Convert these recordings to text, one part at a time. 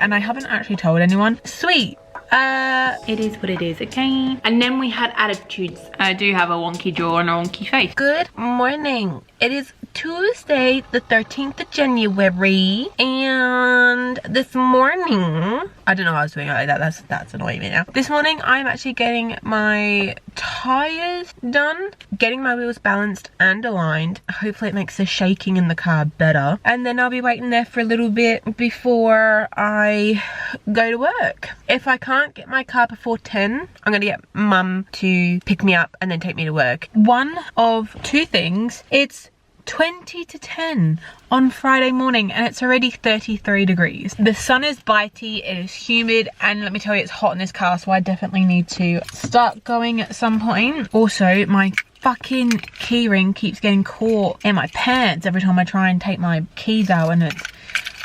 and I haven't actually told anyone. Sweet. It is what it is, okay? And then we had attitudes. I do have a wonky jaw and a wonky face. Good morning. It is Tuesday, the 13th of January, and this morning, I don't know why I was doing it like that. That's annoying me now. This morning, I'm actually getting my tires done, getting my wheels balanced and aligned. Hopefully it makes the shaking in the car better. And then I'll be waiting there for a little bit before I go to work. If I can't get my car before 10, I'm gonna get mum to pick me up and then take me to work. One of two things, it's 20 to 10 on Friday morning and it's already 33 degrees. The sun is bitey, it is humid, and let me tell you, it's hot in this car, so I definitely need to start going at some point. Also, my fucking key ring keeps getting caught in my pants every time I try and take my keys out, and it's,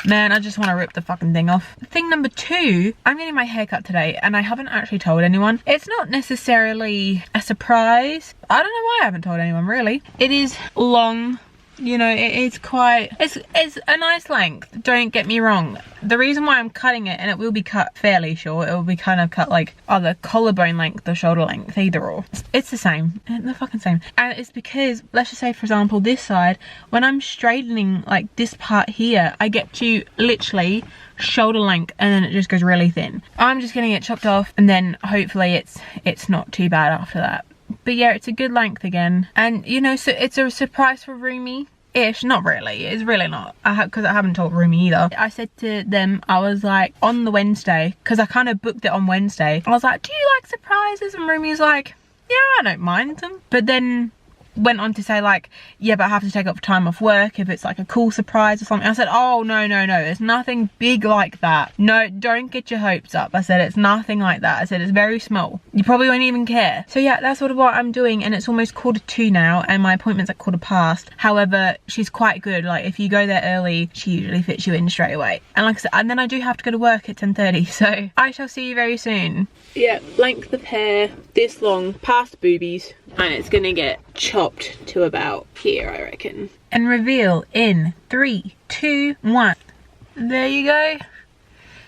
man, I just want to rip the fucking thing off. Thing number two, I'm getting my hair cut today and I haven't actually told anyone. It's not necessarily a surprise. I don't know why I haven't told anyone, really. It is long. You know, it is quite, it's a nice length, don't get me wrong. The reason why I'm cutting it, and it will be cut fairly short, it will be kind of cut like either collarbone length or shoulder length, either or. It's the same, the fucking same. And it's because, let's just say for example, this side, when I'm straightening like this part here, I get to literally shoulder length and then it just goes really thin. I'm just getting it chopped off and then hopefully it's not too bad after that. But yeah, it's a good length again. And you know, so it's a surprise for Rumi-ish. Not really, it's really not. Because I haven't told Rumi either. I said to them, I was like, on the Wednesday, because I kind of booked it on Wednesday. I was like, do you like surprises? And Rumi's like, yeah, I don't mind them. But then went on to say like, yeah, but I have to take up time off work if it's like a cool surprise or something. I said, oh no, there's nothing big like that. No, don't get your hopes up. I said, it's nothing like that. I said, it's very small. You probably won't even care. So yeah, that's sort of what I'm doing, and it's almost 1:45 now and my appointment's at 1:15. However, she's quite good. Like if you go there early, she usually fits you in straight away. And like I said, and then I do have to go to work at 10:30, so I shall see you very soon. Yeah, length of hair this long, past boobies, and it's gonna get chopped to about here, I reckon. And reveal in 3, 2, 1. There you go.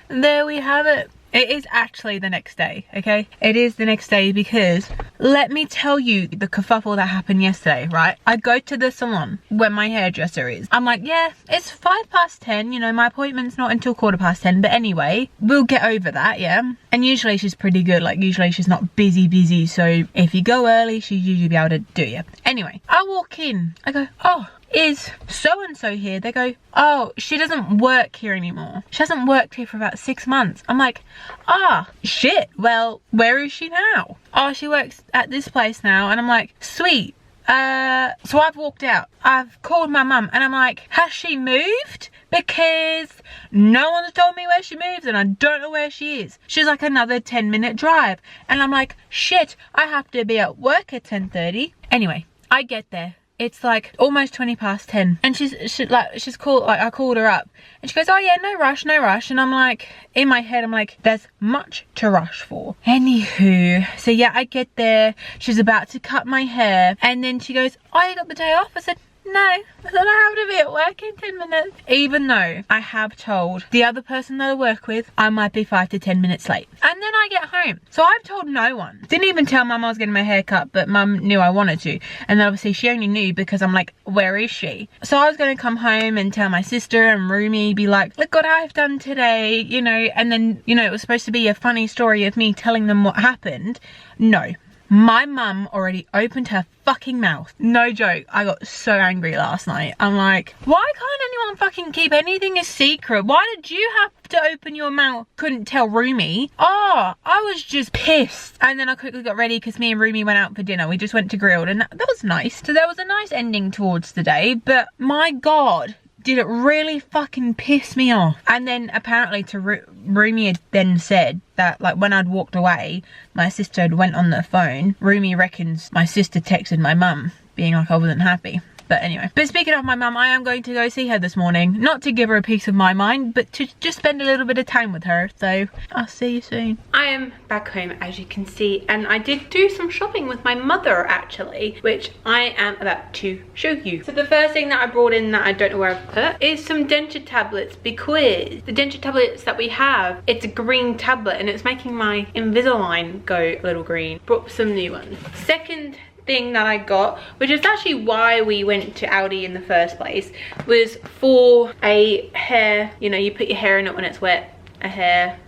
There we have it. It is actually the next day, okay? It is the next day because let me tell you the kerfuffle that happened yesterday, right? I go to the salon where my hairdresser is. I'm like, yeah, it's 10:05, you know, my appointment's not until 10:15, but anyway, we'll get over that, yeah? And usually she's pretty good, like usually she's not busy, so if you go early, she'll usually be able to do you. Anyway, I walk in, I go, oh, is so-and-so here? They go, oh, she doesn't work here anymore. She hasn't worked here for about 6 months. I'm like, ah, shit, well, where is she now? Oh, she works at this place now. And I'm like, sweet. So I've walked out. I've called my mum and I'm like, has she moved? Because no one's told me where she moves and I don't know where she is. She's like another 10-minute drive. And I'm like, shit, I have to be at work at 10:30. Anyway, I get there. It's like almost 10:20, and she's called, like I called her up and she goes, oh yeah, no rush. And I'm like, in my head, I'm like, there's much to rush for. Anywho, so yeah, I get there, she's about to cut my hair and then she goes, oh, you got the day off? I said, no, I thought I have to be at work in 10 minutes. Even though I have told the other person that I work with I might be 5 to 10 minutes late. And then I get home. So I've told no one. Didn't even tell mum I was getting my hair cut, but mum knew I wanted to. And then obviously she only knew because I'm like, where is she? So I was going to come home and tell my sister and Rumi, be like, look what I've done today, you know. And then, you know, it was supposed to be a funny story of me telling them what happened. No. My mum already opened her fucking mouth. No joke, I got so angry last night. I'm like, why can't anyone fucking keep anything a secret? Why did you have to open your mouth? Couldn't tell Rumi. Oh, I was just pissed. And then I quickly got ready because me and Rumi went out for dinner. We just went to Grilled and that was nice. So there was a nice ending towards the day, but my God, did it really fucking piss me off. And then apparently to Rumi had then said that like when I'd walked away, my sister had went on the phone. Rumi reckons my sister texted my mum being like I wasn't happy. But anyway, but speaking of my mum, I am going to go see her this morning. Not to give her a piece of my mind, but to just spend a little bit of time with her. So I'll see you soon. I am back home, as you can see, and I did do some shopping with my mother actually, which I am about to show you. So the first thing that I brought in that I don't know where I've put is some denture tablets, because the denture tablets that we have, it's a green tablet and it's making my Invisalign go a little green. Brought some new ones. Second thing that I got, which is actually why we went to Aldi in the first place, was for a hair, you know, you put your hair in it when it's wet, a hair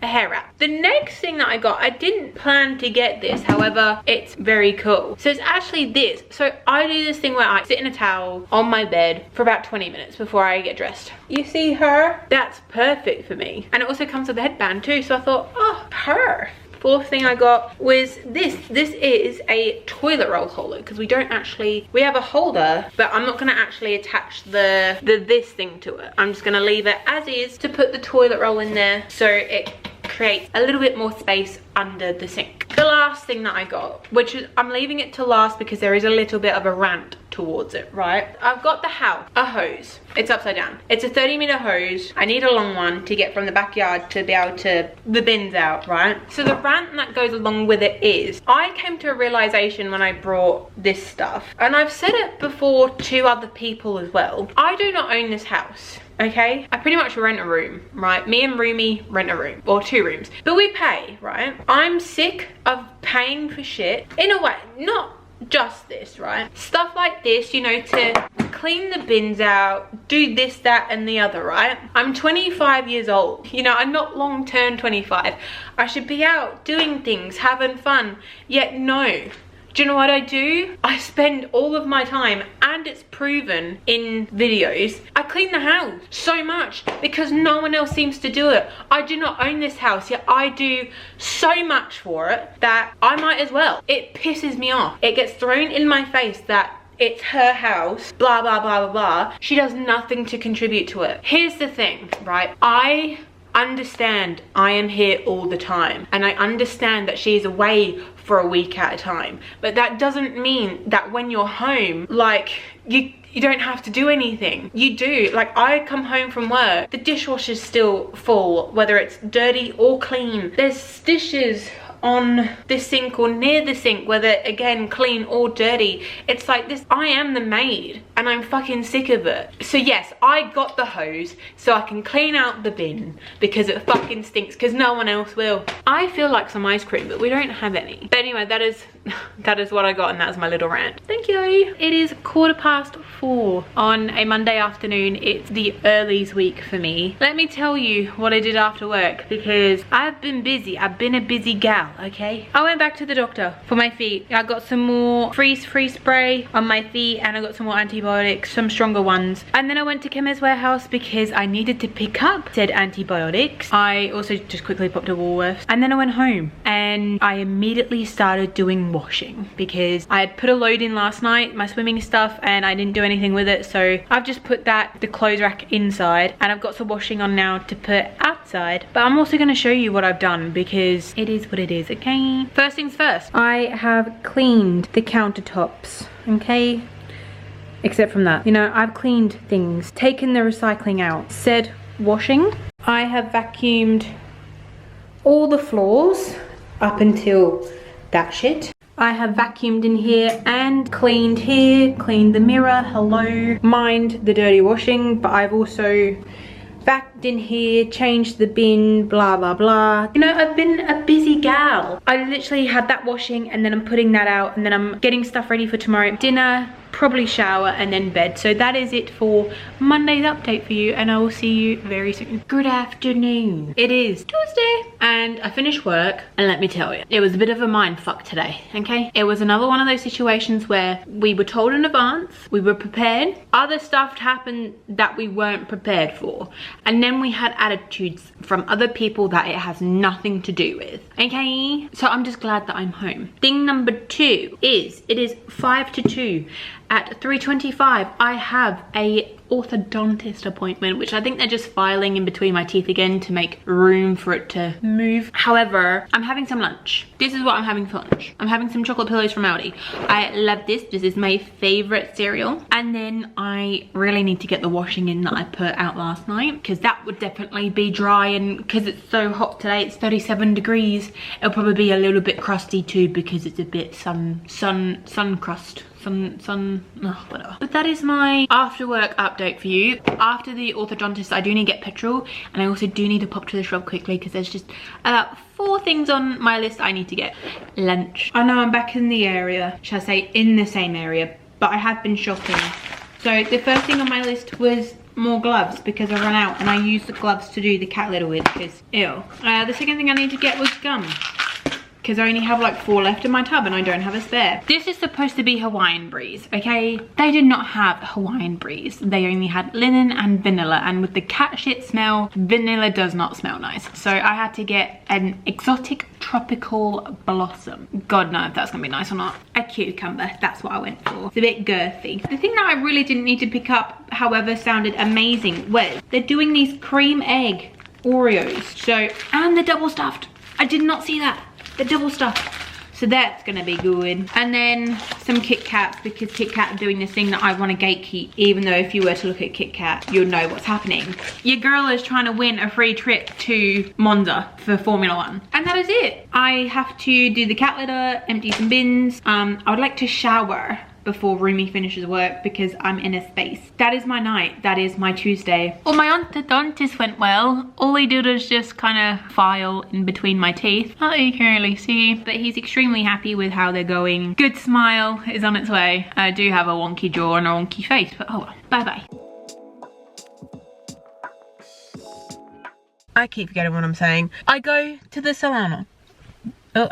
wrap. The next thing that I got, I didn't plan to get this, however it's very cool. So it's actually this. So I do this thing where I sit in a towel on my bed for about 20 minutes before I get dressed. You see her? That's perfect for me. And it also comes with a headband too, so I thought, oh, her. Fourth thing I got was this. This is a toilet roll holder, because we have a holder, but I'm not gonna actually attach the this thing to it. I'm just gonna leave it as is to put the toilet roll in there, so it creates a little bit more space under the sink. The last thing that I got, which is, I'm leaving it to last because there is a little bit of a rant towards it, right? I've got a hose. It's upside down. It's a 30-meter hose. I need a long one to get from the backyard to be able to the bins out, right? So the rant that goes along with it is, I came to a realization when I brought this stuff, and I've said it before to other people as well, I do not own this house. Okay, I pretty much rent a room, right? Me and Rumi rent a room, or 2 rooms, but we pay, right? I'm sick of paying for shit, in a way, not just this, right? Stuff like this, you know, to clean the bins out, do this, that, and the other, right? I'm 25 years old. You know, I'm not long turned 25. I should be out doing things, having fun, yet no. Do you know what I do? I spend all of my time, and it's proven in videos, I clean the house so much because no one else seems to do it. I do not own this house, yet I do so much for it that I might as well. It pisses me off. It gets thrown in my face that it's her house, blah, blah, blah, blah, blah. She does nothing to contribute to it. Here's the thing, right? I understand I am here all the time, and I understand that she is away for a week at a time, but that doesn't mean that when you're home, like, you don't have to do anything. You do. Like, I come home from work, the dishwasher's still full, whether it's dirty or clean. There's dishes on the sink or near the sink, whether again clean or dirty. It's like this, I am the maid and I'm fucking sick of it. So yes, I got the hose so I can clean out the bin because it fucking stinks, because no one else will. I feel like some ice cream, but we don't have any. But anyway, that is what I got, and that's my little rant. Thank you. It is 4:15 on a Monday afternoon. It's the earlies week for me. Let me tell you what I did after work, because I've been busy. I've been a busy gal. Okay, I went back to the doctor for my feet. I got some more freeze-free spray on my feet, and I got some more antibiotics, some stronger ones. And then I went to Chemist Warehouse because I needed to pick up said antibiotics. I also just quickly popped to Woolworths, and then I went home and I immediately started doing washing because I had put a load in last night, my swimming stuff, and I didn't do anything with it. So I've just put the clothes rack inside, and I've got some washing on now to put outside. But I'm also going to show you what I've done because it is what it is. Okay, first things first, I have cleaned the countertops, okay, except from that, you know, I've cleaned things, taken the recycling out, said washing. I have vacuumed all the floors up until that shit. I have vacuumed in here and cleaned here, cleaned the mirror, hello, mind the dirty washing, but I've also vacuumed in here, changed the bin, blah blah blah. You know, I've been a busy gal. I literally had that washing, and then I'm putting that out, and then I'm getting stuff ready for tomorrow. Dinner, probably shower, and then bed. So that is it for Monday's update for you, and I will see you very soon. Good afternoon. It is Tuesday and I finished work, and let me tell you, it was a bit of a mind fuck today, okay? It was another one of those situations where we were told in advance, we were prepared, other stuff happened that we weren't prepared for, and then we had attitudes from other people that it has nothing to do with, okay? So I'm just glad that I'm home. Thing number 2 is, it is 1:55, at 3:25, I have a orthodontist appointment, which I think they're just filing in between my teeth again to make room for it to move. However, I'm having some lunch. This is what I'm having for lunch. I'm having some chocolate pillows from Aldi. I love this. This is my favorite cereal. And then I really need to get the washing in that I put out last night, because that would definitely be dry, and because it's so hot today, it's 37 degrees, it'll probably be a little bit crusty too, because it's a bit sun crust. Whatever. But that is my after work update for you. After the orthodontist, I do need to get petrol, and I also do need to pop to the shop quickly because there's just about 4 things on my list I need to get. Lunch. I know I'm back in the area, shall I say in the same area, but I have been shopping. So the first thing on my list was more gloves, because I ran out and I used the gloves to do the cat litter with, because ew. The second thing I need to get was gum, because I only have like 4 left in my tub and I don't have a spare. This is supposed to be Hawaiian Breeze, okay? They did not have Hawaiian Breeze. They only had linen and vanilla, and with the cat shit smell, vanilla does not smell nice. So I had to get an exotic tropical blossom. God knows if that's gonna be nice or not. A cucumber, that's what I went for. It's a bit girthy. The thing that I really didn't need to pick up, however, sounded amazing, was they're doing these cream egg Oreos. So, and the double stuffed. I did not see that. The double stuffed, so that's gonna be good. And then some Kit Kats, because Kit Kat are doing this thing that I want to gatekeep, even though if you were to look at Kit Kat, you'll know what's happening. Your girl is trying to win a free trip to Monza for Formula 1, and that is it. I have to do the cat litter, empty some bins. I would like to shower before Rumi finishes work, because I'm in a space. That is my night. That is my Tuesday. Well, my orthodontist went well. All he did was just kind of file in between my teeth. Not that you can really see, but he's extremely happy with how they're going. Good smile is on its way. I do have a wonky jaw and a wonky face, but oh well. Bye-bye. I keep forgetting what I'm saying. I go to the salon. Oh,